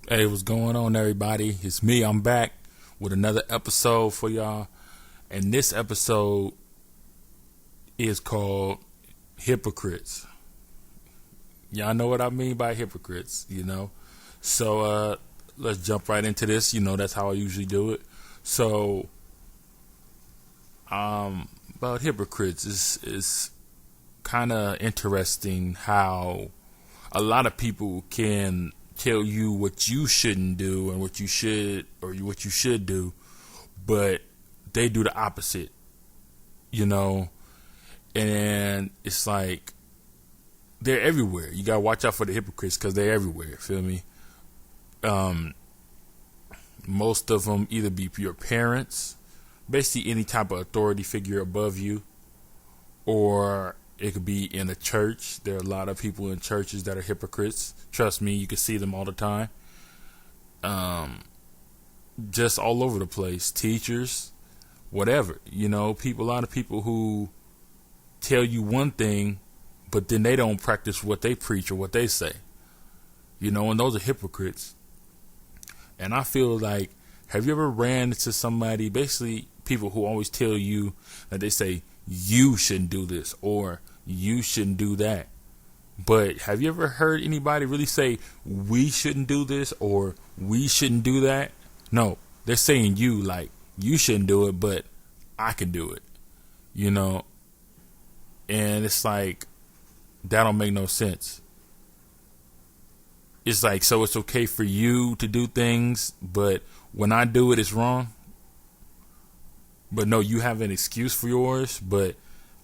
Hey, what's going on, everybody? It's me. I'm back with another episode for y'all. And this episode is called Hypocrites. Y'all know what I mean by hypocrites. So let's jump right into this. That's how I usually do it. So, about hypocrites is kind of interesting how a lot of people can tell you what you shouldn't do and what you should do, but they do the opposite, you know. And it's like they're everywhere. You gotta watch out for the hypocrites because they're everywhere. Feel me? Most of them either be your parents, basically any type of authority figure above you, or it could be in a church. There are a lot of people in churches that are hypocrites. Trust me, you can see them all the time. Just all over the place. Teachers, whatever. A lot of people who tell you one thing, but then they don't practice what they preach or what they say. And those are hypocrites. And I feel like, have you ever ran into somebody, basically people who always tell you that they say, you shouldn't do this or you shouldn't do that. But have you ever heard anybody really say, we shouldn't do this or we shouldn't do that? No, they're saying you, like, you shouldn't do it, but I can do it, And it's like, that don't make no sense. It's like, so it's okay for you to do things, but when I do it, it's wrong. But no, you have an excuse for yours, but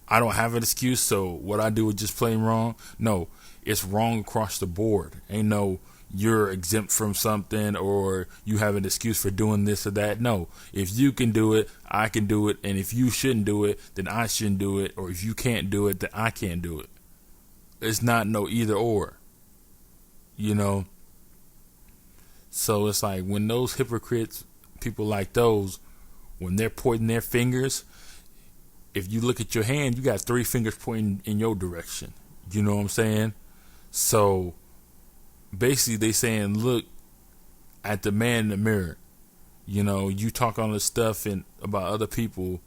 I don't have an excuse, so what I do is just plain wrong. No, it's wrong across the board. Ain't no you're exempt from something or you have an excuse for doing this or that. No, if you can do it, I can do it. And if you shouldn't do it, then I shouldn't do it. Or if you can't do it, then I can't do it. It's not no either or, So it's like when those hypocrites, people like those, when they're pointing their fingers, if you look at your hand, you got three fingers pointing in your direction. You know what I'm saying? So basically they saying, look at the man in the mirror. You talk on this stuff and about other people,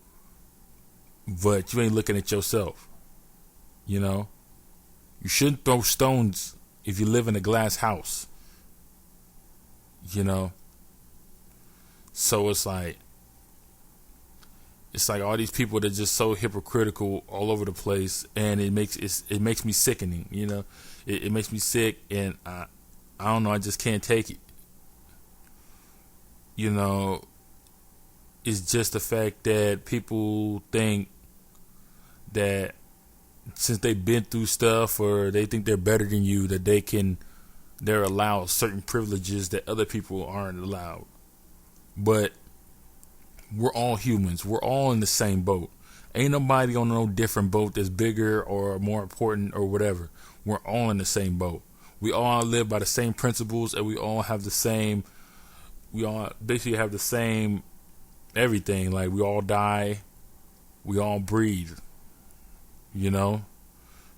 but you ain't looking at yourself. You shouldn't throw stones if you live in a glass house. So it's like all these people that are just so hypocritical all over the place, and it makes me sickening. It makes me sick, and I don't know. I just can't take it. It's just the fact that people think that since they've been through stuff, or they think they're better than you, that they're allowed certain privileges that other people aren't allowed. But we're all humans. We're all in the same boat. Ain't nobody on no different boat that's bigger or more important or whatever. We're all in the same boat. We all live by the same principles, and we all basically have the same everything. Like, we all die, we all breathe,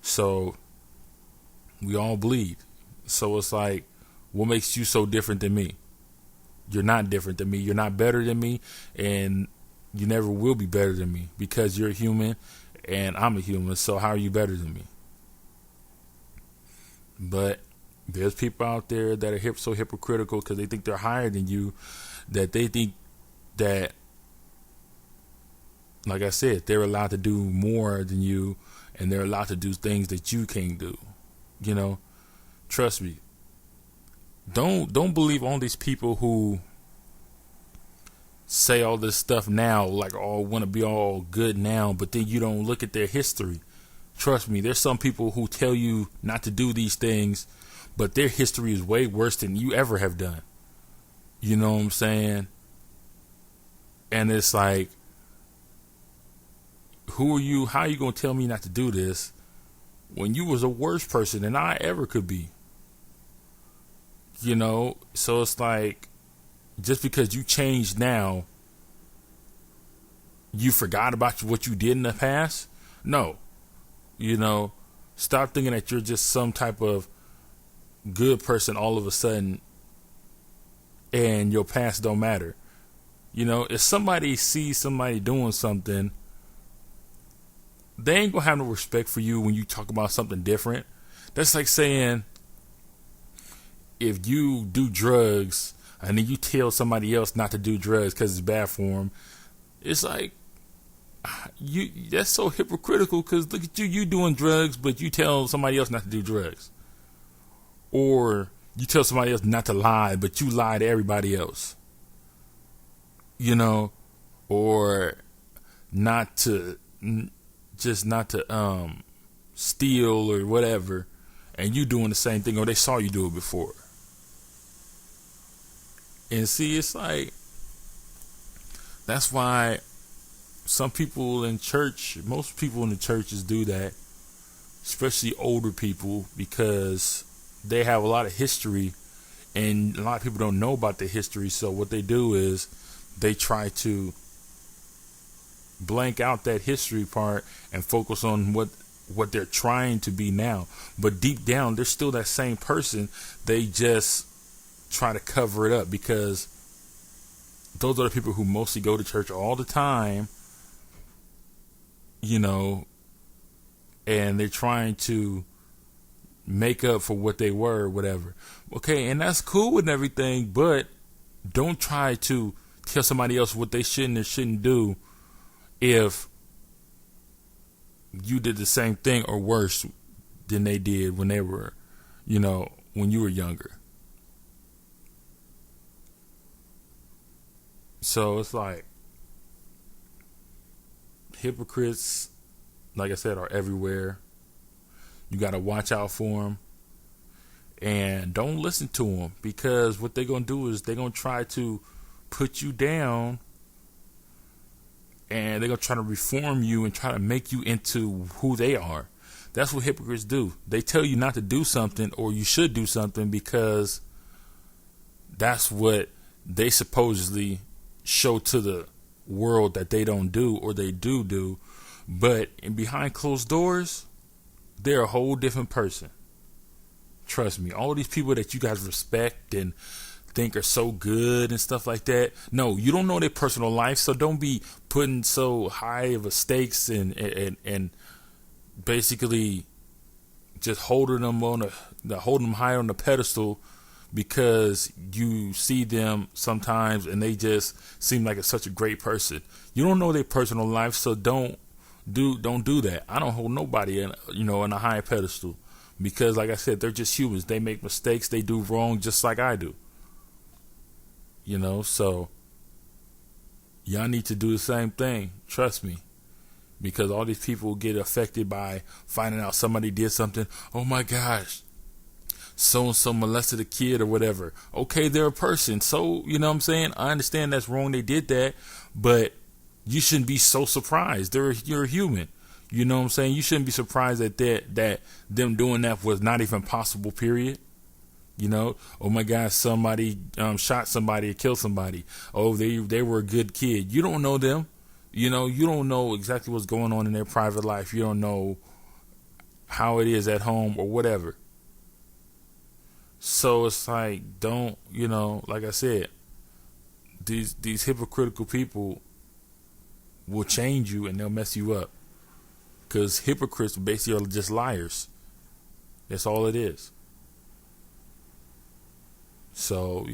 so we all bleed. So it's like, what makes you so different than me? You're not different than me. You're not better than me, and you never will be better than me because you're a human and I'm a human. So how are you better than me? But there's people out there that are so hypocritical because they think they're higher than you, that they think that, like I said, they're allowed to do more than you, and they're allowed to do things that you can't do. Trust me. Don't believe all these people who say all this stuff now, like all want to be all good now, but then you don't look at their history. Trust me, there's some people who tell you not to do these things, but their history is way worse than you ever have done. You know what I'm saying? And it's like, who are you? How are you going to tell me not to do this when you was a worse person than I ever could be? So it's like, just because you changed now, you forgot about what you did in the past? No. Stop thinking that you're just some type of good person all of a sudden, and your past don't matter. You know, if somebody sees somebody doing something, they ain't gonna have no respect for you when you talk about something different. That's like saying, if you do drugs and then you tell somebody else not to do drugs because it's bad for them, it's like, that's so hypocritical, because look at you doing drugs, but you tell somebody else not to do drugs. Or you tell somebody else not to lie, but you lie to everybody else. You know, or not to, just not to steal or whatever, and you doing the same thing, or they saw you do it before. And see, it's like, that's why some people in church, most people in the churches do that, especially older people, because they have a lot of history and a lot of people don't know about the history. So what they do is they try to blank out that history part and focus on what they're trying to be now. But deep down, they're still that same person. They just try to cover it up, because those are the people who mostly go to church all the time, you know, and they're trying to make up for what they were, whatever. Okay, and that's cool and everything, but don't try to tell somebody else what they shouldn't or shouldn't do if you did the same thing or worse than they did when they were, you know, when you were younger. So it's like, hypocrites, like I said, are everywhere. You got to watch out for them, and don't listen to them, because what they're going to do is they're going to try to put you down, and they're going to try to reform you and try to make you into who they are. That's what hypocrites do. They tell you not to do something, or you should do something, because that's what they supposedly show to the world that they don't do, or they do. But behind closed doors, they're a whole different person. Trust me. All these people that you guys respect and think are so good and stuff like that, no, you don't know their personal life, so don't be putting so high of a stakes and basically just holding them high on the pedestal, because you see them sometimes and they just seem like such a great person. You don't know their personal life, so don't do that. I don't hold nobody in a high pedestal, because like I said, they're just humans. They make mistakes, they do wrong just like I do. You know, so y'all need to do the same thing. Trust me. Because all these people get affected by finding out somebody did something. Oh my gosh, so-and-so molested a kid or whatever. Okay, they're a person. So, you know what I'm saying? I understand that's wrong, they did that, but you shouldn't be so surprised. You're a human. You know what I'm saying? You shouldn't be surprised that them doing that was not even possible, period. You know, oh my gosh, somebody shot somebody or killed somebody. Oh, they were a good kid. You don't know them. You know, you don't know exactly what's going on in their private life. You don't know how it is at home or whatever. So it's like, don't, like I said, these hypocritical people will change you and they'll mess you up. Because hypocrites basically are just liars. That's all it is. So,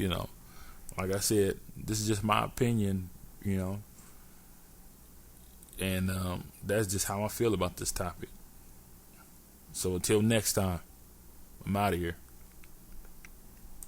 like I said, this is just my opinion, and that's just how I feel about this topic. So until next time, I'm out of here.